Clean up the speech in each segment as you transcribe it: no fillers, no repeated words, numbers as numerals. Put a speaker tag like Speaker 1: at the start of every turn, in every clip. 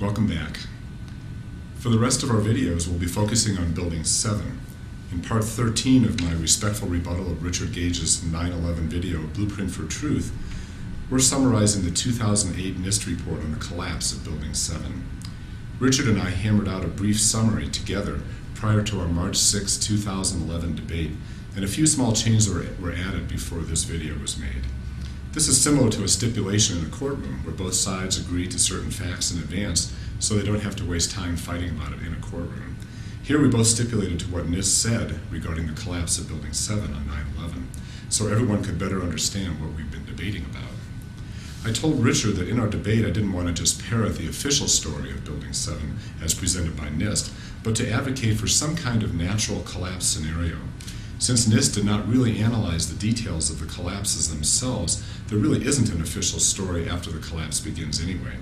Speaker 1: Welcome back. For the rest of our videos, we'll be focusing on Building 7. In part 13 of my respectful rebuttal of Richard Gage's 9/11 video, Blueprint for Truth, we're summarizing the 2008 NIST report on the collapse of Building 7. Richard and I hammered out a brief summary together prior to our March 6, 2011 debate, and a few small changes were added before this video was made. This is similar to a stipulation in a courtroom where both sides agree to certain facts in advance so they don't have to waste time fighting about it in a courtroom. Here we both stipulated to what NIST said regarding the collapse of Building 7 on 9/11, so everyone could better understand what we've been debating about. I told Richard that in our debate I didn't want to just parrot the official story of Building 7 as presented by NIST, but to advocate for some kind of natural collapse scenario. Since NIST did not really analyze the details of the collapses themselves, there really isn't an official story after the collapse begins anyway.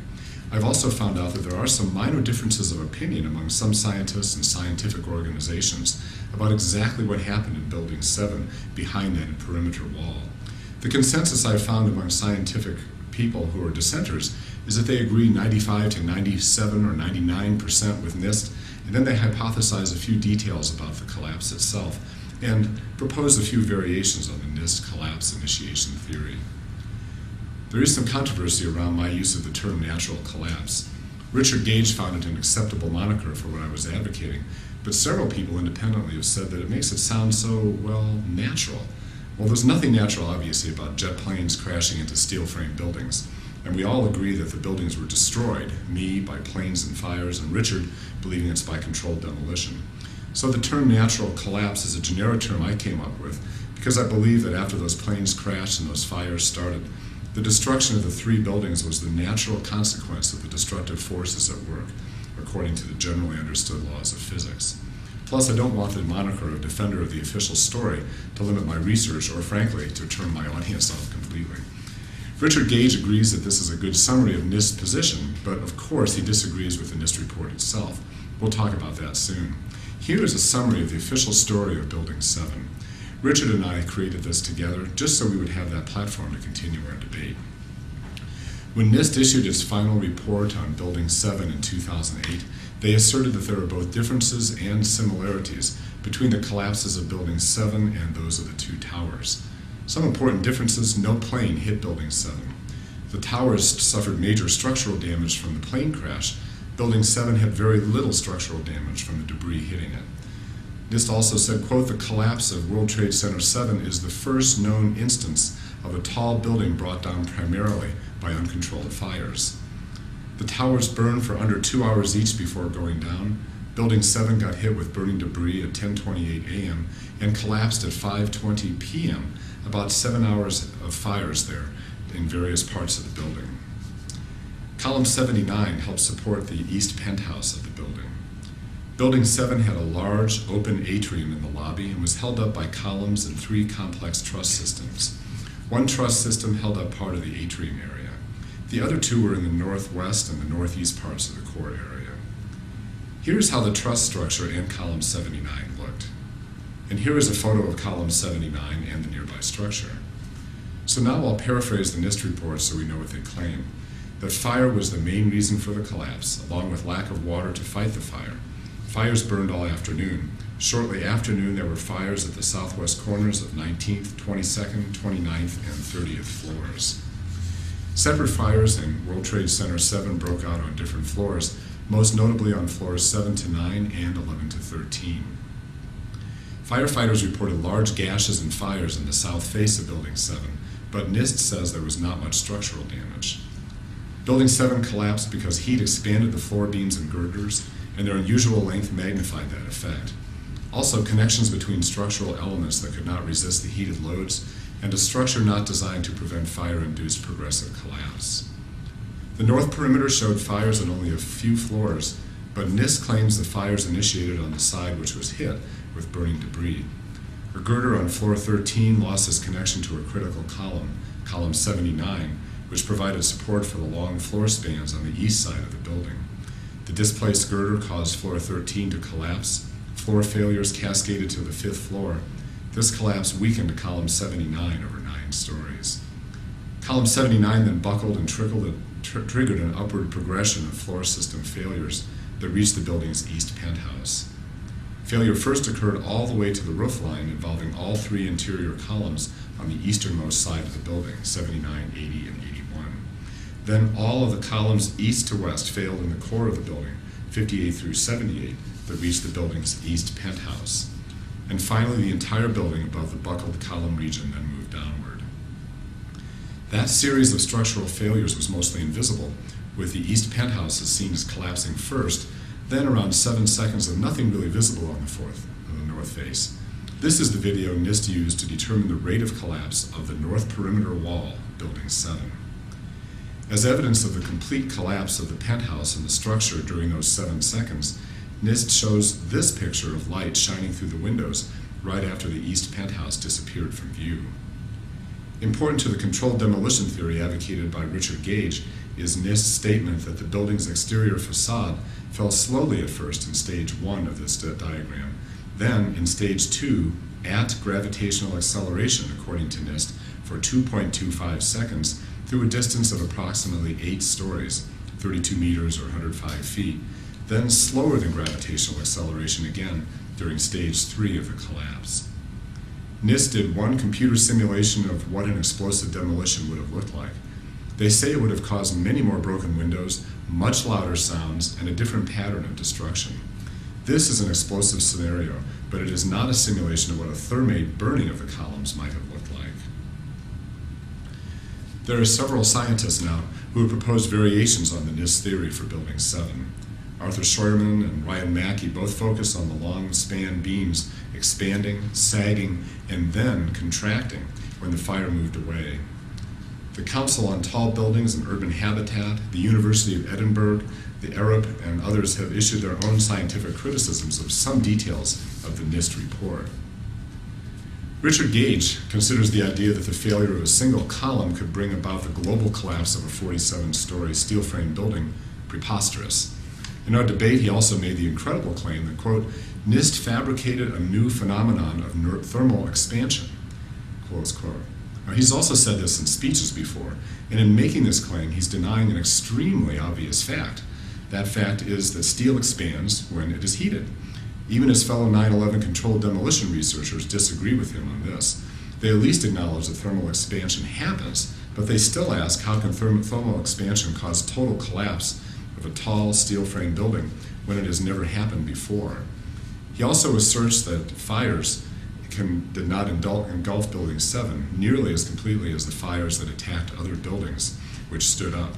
Speaker 1: I've also found out that there are some minor differences of opinion among some scientists and scientific organizations about exactly what happened in Building 7 behind that perimeter wall. The consensus I've found among scientific people who are dissenters is that they agree 95 to 97 or 99% with NIST, and then they hypothesize a few details about the collapse itself and propose a few variations on the NIST collapse initiation theory. There is some controversy around my use of the term natural collapse. Richard Gage found it an acceptable moniker for what I was advocating, but several people independently have said that it makes it sound so, well, natural. Well, there's nothing natural, obviously, about jet planes crashing into steel-framed buildings, and we all agree that the buildings were destroyed, me by planes and fires, and Richard believing it's by controlled demolition. So the term natural collapse is a generic term I came up with because I believe that after those planes crashed and those fires started, the destruction of the three buildings was the natural consequence of the destructive forces at work, according to the generally understood laws of physics. Plus, I don't want the moniker of defender of the official story to limit my research or, frankly, to turn my audience off completely. Richard Gage agrees that this is a good summary of NIST's position, but of course he disagrees with the NIST report itself. We'll talk about that soon. Here is a summary of the official story of Building 7. Richard and I created this together just so we would have that platform to continue our debate. When NIST issued its final report on Building 7 in 2008, they asserted that there were both differences and similarities between the collapses of Building 7 and those of the two towers. Some important differences: no plane hit Building 7. The towers suffered major structural damage from the plane crash. Building 7 had very little structural damage from the debris hitting it. NIST also said, quote, "The collapse of World Trade Center 7 is the first known instance of a tall building brought down primarily by uncontrolled fires. The towers burned for under 2 hours each before going down. Building 7 got hit with burning debris at 10:28 a.m. and collapsed at 5:20 p.m., about 7 hours of fires there in various parts of the building." Column 79 helps support the east penthouse of the building. Building 7 had a large, open atrium in the lobby and was held up by columns and 3 complex truss systems. One truss system held up part of the atrium area. The other 2 were in the northwest and the northeast parts of the core area. Here's how the truss structure and column 79 looked. And here is a photo of column 79 and the nearby structure. So now I'll paraphrase the NIST report so we know what they claim. That fire was the main reason for the collapse, along with lack of water to fight the fire. Fires burned all afternoon. Shortly after noon, there were fires at the southwest corners of 19th, 22nd, 29th, and 30th floors. Separate fires in World Trade Center 7 broke out on different floors, most notably on floors 7 to 9 and 11 to 13. Firefighters reported large gashes and fires in the south face of Building 7, but NIST says there was not much structural damage. Building 7 collapsed because heat expanded the floor beams and girders, and their unusual length magnified that effect. Also, connections between structural elements that could not resist the heated loads, and a structure not designed to prevent fire-induced progressive collapse. The north perimeter showed fires on only a few floors, but NIST claims the fires initiated on the side which was hit with burning debris. A girder on floor 13 lost its connection to a critical column, column 79, which provided support for the long floor spans on the east side of the building. The displaced girder caused floor 13 to collapse. Floor failures cascaded to the 5th floor. This collapse weakened column 79 over 9 stories. Column 79 then buckled and triggered an upward progression of floor system failures that reached the building's east penthouse. Failure first occurred all the way to the roof line, involving all three interior columns on the easternmost side of the building, 79, 80, and 81. Then all of the columns east to west failed in the core of the building, 58 through 78, that reached the building's east penthouse. And finally, the entire building above the buckled column region then moved downward. That series of structural failures was mostly invisible, with the east penthouse as seen as collapsing first, then around 7 seconds of nothing really visible on the north face. This is the video NIST used to determine the rate of collapse of the north perimeter wall, Building 7. As evidence of the complete collapse of the penthouse and the structure during those 7 seconds, NIST shows this picture of light shining through the windows right after the east penthouse disappeared from view. Important to the controlled demolition theory advocated by Richard Gage is NIST's statement that the building's exterior facade fell slowly at first in stage 1 of this diagram, then in stage 2 at gravitational acceleration, according to NIST, for 2.25 seconds through a distance of approximately 8 stories, 32 meters or 105 feet, then slower than gravitational acceleration again during stage 3 of the collapse. NIST did one computer simulation of what an explosive demolition would have looked like. They say it would have caused many more broken windows, much louder sounds, and a different pattern of destruction. This is an explosive scenario, but it is not a simulation of what a thermate burning of the columns might have looked like. There are several scientists now who have proposed variations on the NIST theory for Building 7. Arthur Scheuermann and Ryan Mackey both focus on the long span beams expanding, sagging, and then contracting when the fire moved away. The Council on Tall Buildings and Urban Habitat, the University of Edinburgh, the Arup, and others have issued their own scientific criticisms of some details of the NIST report. Richard Gage considers the idea that the failure of a single column could bring about the global collapse of a 47-story steel frame building preposterous. In our debate, he also made the incredible claim that, quote, NIST fabricated a new phenomenon of thermal expansion, close quote. Now, he's also said this in speeches before, and in making this claim, he's denying an extremely obvious fact. That fact is that steel expands when it is heated. Even his fellow 9/11 controlled demolition researchers disagree with him on this. They at least acknowledge that thermal expansion happens, but they still ask how can thermal expansion cause total collapse of a tall steel frame building when it has never happened before. He also asserts that fires did not engulf Building 7 nearly as completely as the fires that attacked other buildings, which stood up.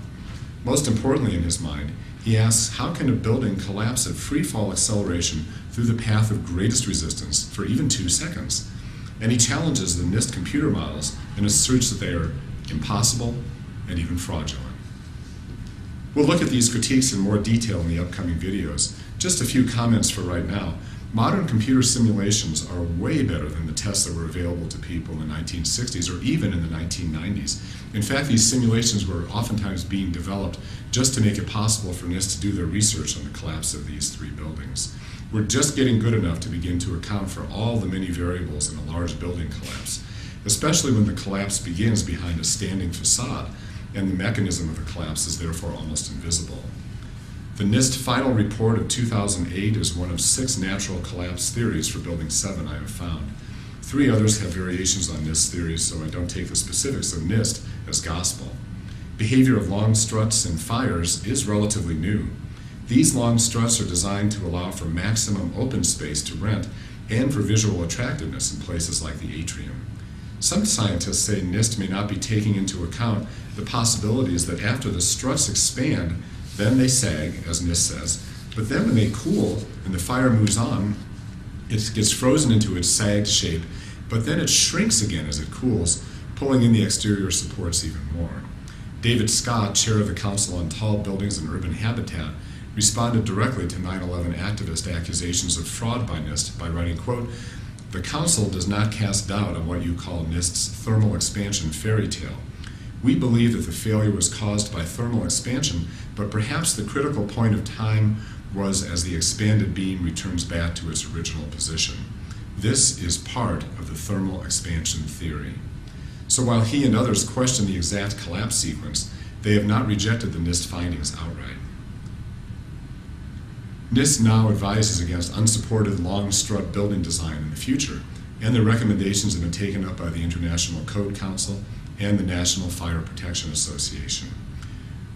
Speaker 1: Most importantly in his mind, he asks, how can a building collapse at free fall acceleration through the path of greatest resistance for even 2 seconds? And he challenges the NIST computer models and asserts that they are impossible and even fraudulent. We'll look at these critiques in more detail in the upcoming videos. Just a few comments for right now. Modern computer simulations are way better than the tests that were available to people in the 1960s or even in the 1990s. In fact, these simulations were oftentimes being developed just to make it possible for NIST to do their research on the collapse of these 3 buildings. We're just getting good enough to begin to account for all the many variables in a large building collapse, especially when the collapse begins behind a standing facade and the mechanism of the collapse is therefore almost invisible. The NIST final report of 2008 is one of 6 natural collapse theories for Building 7 I have found. 3 others have variations on NIST theories, so I don't take the specifics of NIST as gospel. Behavior of long struts and fires is relatively new. These long struts are designed to allow for maximum open space to rent and for visual attractiveness in places like the atrium. Some scientists say NIST may not be taking into account the possibilities that after the struts expand, then they sag, as NIST says, but then when they cool and the fire moves on, it gets frozen into its sagged shape, but then it shrinks again as it cools, pulling in the exterior supports even more. David Scott, chair of the Council on Tall Buildings and Urban Habitat, responded directly to 9/11 activist accusations of fraud by NIST by writing, quote, "The Council does not cast doubt on what you call NIST's thermal expansion fairy tale. We believe that the failure was caused by thermal expansion, but perhaps the critical point of time was as the expanded beam returns back to its original position. This is part of the thermal expansion theory." So while he and others question the exact collapse sequence, they have not rejected the NIST findings outright. NIST now advises against unsupported long strut building design in the future, and their recommendations have been taken up by the International Code Council and the National Fire Protection Association.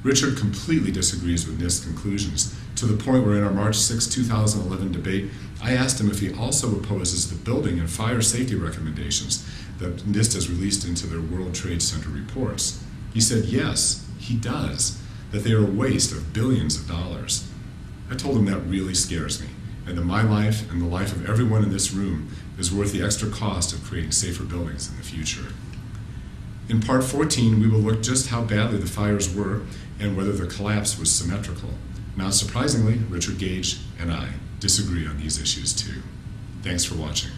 Speaker 1: Richard completely disagrees with NIST conclusions, to the point where in our March 6, 2011 debate, I asked him if he also opposes the building and fire safety recommendations that NIST has released into their World Trade Center reports. He said yes, he does, that they are a waste of billions of dollars. I told him that really scares me, and that my life and the life of everyone in this room is worth the extra cost of creating safer buildings in the future. In part 14, we will look just how badly the fires were and whether the collapse was symmetrical. Not surprisingly, Richard Gage and I disagree on these issues too. Thanks for watching.